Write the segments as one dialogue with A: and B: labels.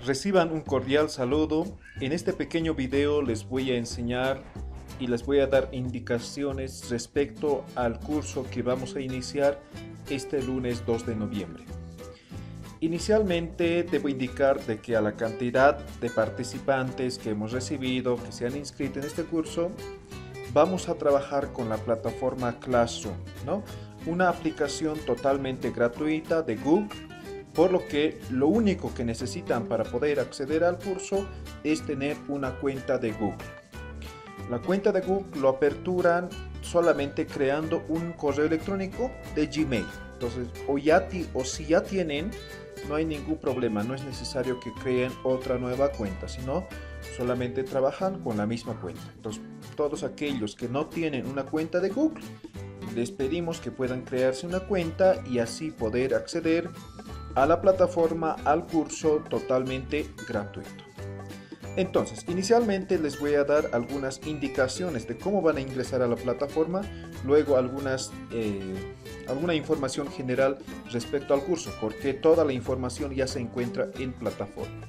A: Reciban un cordial saludo. En este pequeño video les voy a enseñar y les voy a dar indicaciones respecto al curso que vamos a iniciar este lunes 2 de noviembre. Inicialmente debo indicar de que a la cantidad de participantes que hemos recibido, que se han inscrito en este curso, vamos a trabajar con la plataforma Classroom, ¿no? Una aplicación totalmente gratuita de Google, por lo que lo único que necesitan para poder acceder al curso es tener una cuenta de Google. La cuenta de Google lo aperturan solamente creando un correo electrónico de Gmail. Entonces, o si ya tienen, no hay ningún problema, no es necesario que creen otra nueva cuenta, sino solamente trabajan con la misma cuenta. Entonces, todos aquellos que no tienen una cuenta de Google, les pedimos que puedan crearse una cuenta y así poder acceder a la plataforma, al curso totalmente gratuito. Entonces, inicialmente les voy a dar algunas indicaciones de cómo van a ingresar a la plataforma, luego alguna información general respecto al curso, porque toda la información ya se encuentra en plataforma.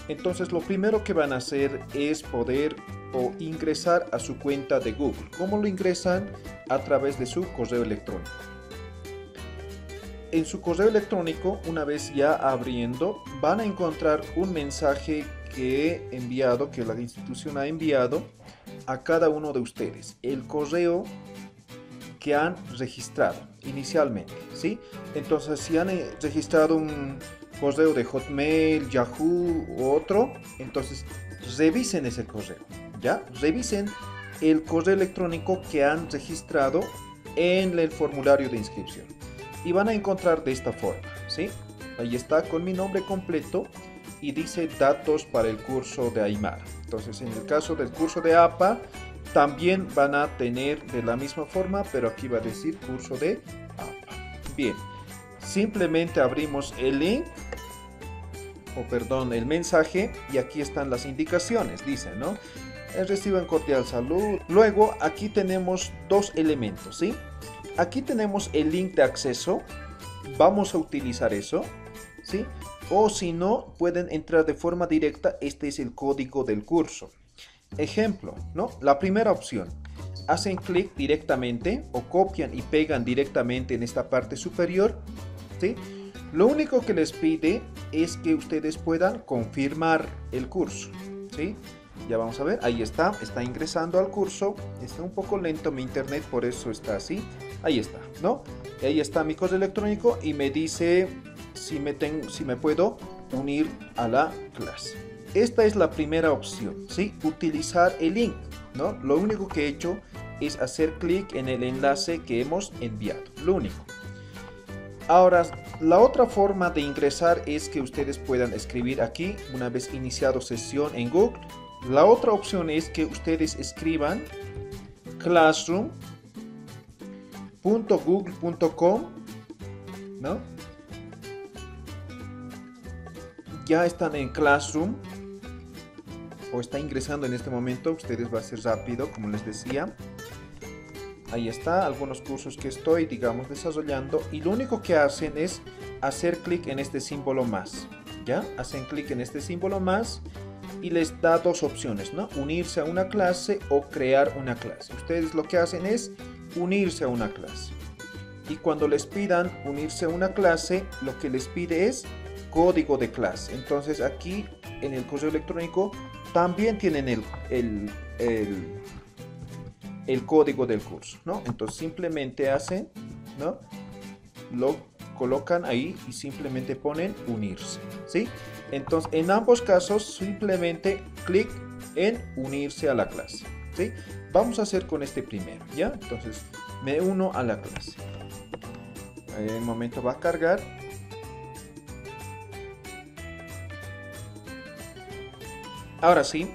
A: Entonces, lo primero que van a hacer es poder ingresar a su cuenta de Google. ¿Cómo lo ingresan? A través de su correo electrónico. En su correo electrónico, una vez ya abriendo, van a encontrar un mensaje que la institución ha enviado a cada uno de ustedes, el correo que han registrado inicialmente, ¿sí? Entonces, si han registrado un correo de Hotmail, Yahoo u otro, entonces revisen ese correo, ¿ya? Revisen el correo electrónico que han registrado en el formulario de inscripción y van a encontrar de esta forma, ¿sí? Ahí está con mi nombre completo y dice datos para el curso de Aymara. Entonces, en el caso del curso de APA, también van a tener de la misma forma, pero aquí va a decir curso de APA. Bien, simplemente abrimos el link, el mensaje, y aquí están las indicaciones, dice, ¿no? Reciban cordial salud. Luego, aquí tenemos dos elementos, ¿sí? Aquí tenemos el link de acceso, vamos a utilizar eso, ¿sí? O si no, pueden entrar de forma directa, este es el código del curso. Ejemplo, ¿no? La primera opción, hacen clic directamente o copian y pegan directamente en esta parte superior, ¿sí? Lo único que les pide es que ustedes puedan confirmar el curso, ¿sí? Ya vamos a ver, ahí está ingresando al curso. Está un poco lento mi internet, por eso está así. Ahí está, ¿no? Ahí está mi correo electrónico y me dice si me puedo unir a la clase. Esta es la primera opción, ¿sí? Utilizar el link, ¿no? Lo único que he hecho es hacer clic en el enlace que hemos enviado, lo único. Ahora, la otra forma de ingresar es que ustedes puedan escribir aquí, una vez iniciado sesión en Google. La otra opción es que ustedes escriban classroom.google.com, ¿no? Ya están en Classroom o está ingresando en este momento. Ustedes va a ser rápido, como les decía. Ahí está, algunos cursos que estoy, digamos, desarrollando, y lo único que hacen es hacer clic en este símbolo más, ¿ya? Hacen clic en este símbolo más y les da dos opciones, ¿no? Unirse a una clase o crear una clase. Ustedes lo que hacen es unirse a una clase. Y cuando les pidan unirse a una clase, lo que les pide es código de clase. Entonces aquí en el correo electrónico también tienen el código del curso, ¿no? Entonces simplemente hacen, ¿no? Lo colocan ahí y simplemente ponen unirse, ¿sí? Entonces, en ambos casos, simplemente clic en unirse a la clase, ¿sí? Vamos a hacer con este primero, ¿ya? Entonces, me uno a la clase. En un momento va a cargar. Ahora sí,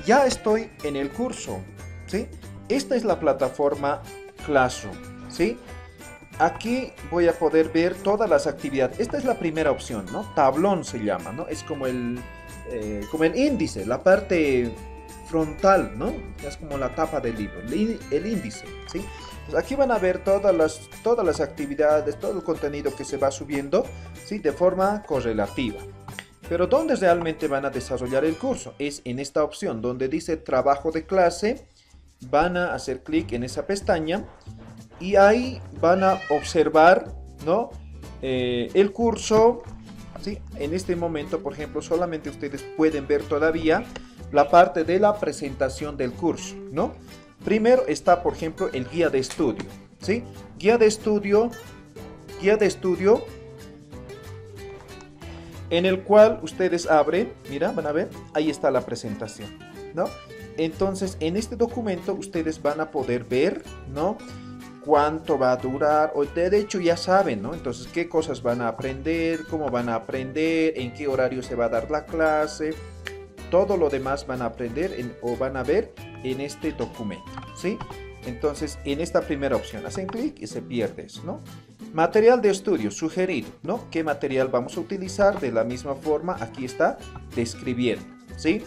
A: ya estoy en el curso, ¿sí? Esta es la plataforma Classroom, ¿sí? Aquí voy a poder ver todas las actividades. Esta es la primera opción, ¿no? Tablón se llama, ¿no? Es como el índice, la parte frontal, ¿no? Es como la tapa del libro, el índice, ¿sí? Pues aquí van a ver todas las actividades, todo el contenido que se va subiendo, ¿sí? De forma correlativa. Pero ¿dónde realmente van a desarrollar el curso? Es en esta opción donde dice trabajo de clase. Van a hacer clic en esa pestaña y ahí van a observar, ¿no? El curso, ¿sí? En este momento, por ejemplo, solamente ustedes pueden ver todavía la parte de la presentación del curso, ¿no? Primero está, por ejemplo, el guía de estudio, ¿sí? Guía de estudio en el cual ustedes abren, mira, van a ver, ahí está la presentación, ¿no? Entonces, en este documento ustedes van a poder ver, ¿no? Cuánto va a durar, o de hecho ya saben, ¿no? Entonces, qué cosas van a aprender, cómo van a aprender, en qué horario se va a dar la clase, todo lo demás van a aprender o van a ver en este documento, ¿sí? Entonces, en esta primera opción hacen clic y se pierde eso, ¿no? Material de estudio sugerido, ¿no? ¿Qué material vamos a utilizar? De la misma forma, aquí está describiendo, ¿sí?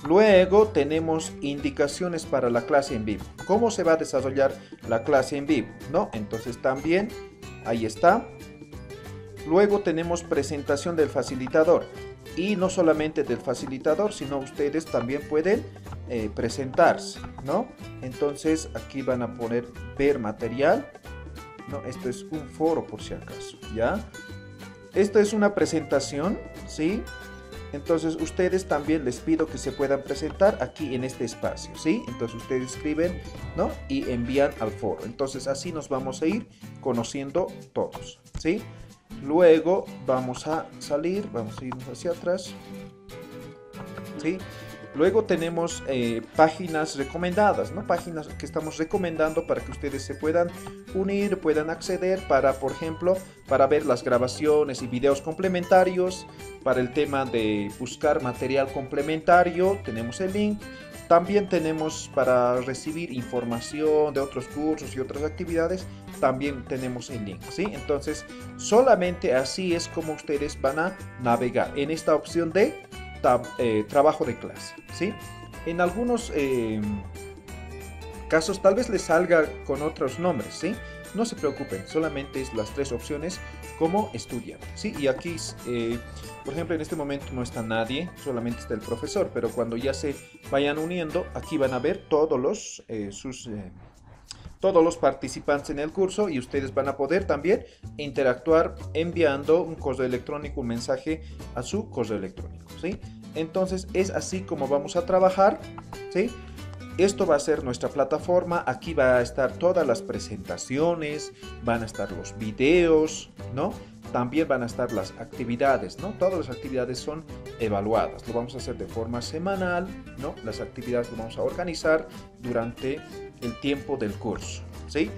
A: Luego tenemos indicaciones para la clase en vivo. ¿Cómo se va a desarrollar la clase en vivo? ¿No? Entonces también, ahí está. Luego tenemos presentación del facilitador. Y no solamente del facilitador, sino ustedes también pueden presentarse, ¿no? Entonces aquí van a poner ver material. No, esto es un foro por si acaso, ¿ya? Esto es una presentación, ¿sí? Entonces ustedes también les pido que se puedan presentar aquí en este espacio, ¿sí? Entonces ustedes escriben, ¿no? Y envían al foro. Entonces así nos vamos a ir conociendo todos, ¿sí? Luego vamos a salir, vamos a irnos hacia atrás, ¿sí? Luego tenemos páginas recomendadas, ¿no? Páginas que estamos recomendando para que ustedes se puedan unir, puedan acceder para, por ejemplo, para ver las grabaciones y videos complementarios. Para el tema de buscar material complementario, tenemos el link. También tenemos para recibir información de otros cursos y otras actividades, también tenemos el link, ¿sí? Entonces, solamente así es como ustedes van a navegar en esta opción de trabajo de clase, ¿sí? En algunos casos tal vez les salga con otros nombres, ¿sí? No se preocupen, solamente es las tres opciones como estudiante, ¿sí? Y aquí, por ejemplo, en este momento no está nadie, solamente está el profesor, pero cuando ya se vayan uniendo, aquí van a ver todos los participantes en el curso y ustedes van a poder también interactuar enviando un correo electrónico, un mensaje a su correo electrónico, ¿sí? Entonces es así como vamos a trabajar, ¿sí? Esto va a ser nuestra plataforma, aquí va a estar todas las presentaciones, van a estar los videos, ¿no? También van a estar las actividades, ¿no? Todas las actividades son evaluadas, lo vamos a hacer de forma semanal, ¿no? Las actividades lo vamos a organizar durante el tiempo del curso, ¿sí?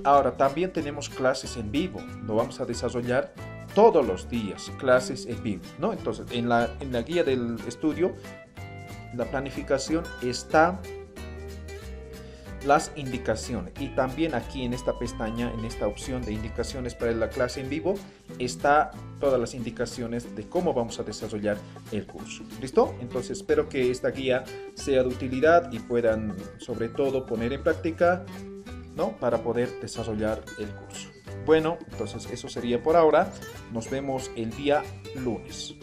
A: Ahora también tenemos clases en vivo, lo vamos a desarrollar todos los días, clases en vivo, ¿no? Entonces en la guía del estudio, la planificación está las indicaciones y también aquí en esta pestaña, en esta opción de indicaciones para la clase en vivo, está todas las indicaciones de cómo vamos a desarrollar el curso. ¿Listo? Entonces espero que esta guía sea de utilidad y puedan sobre todo poner en práctica, ¿no? Para poder desarrollar el curso. Bueno, entonces eso sería por ahora. Nos vemos el día lunes.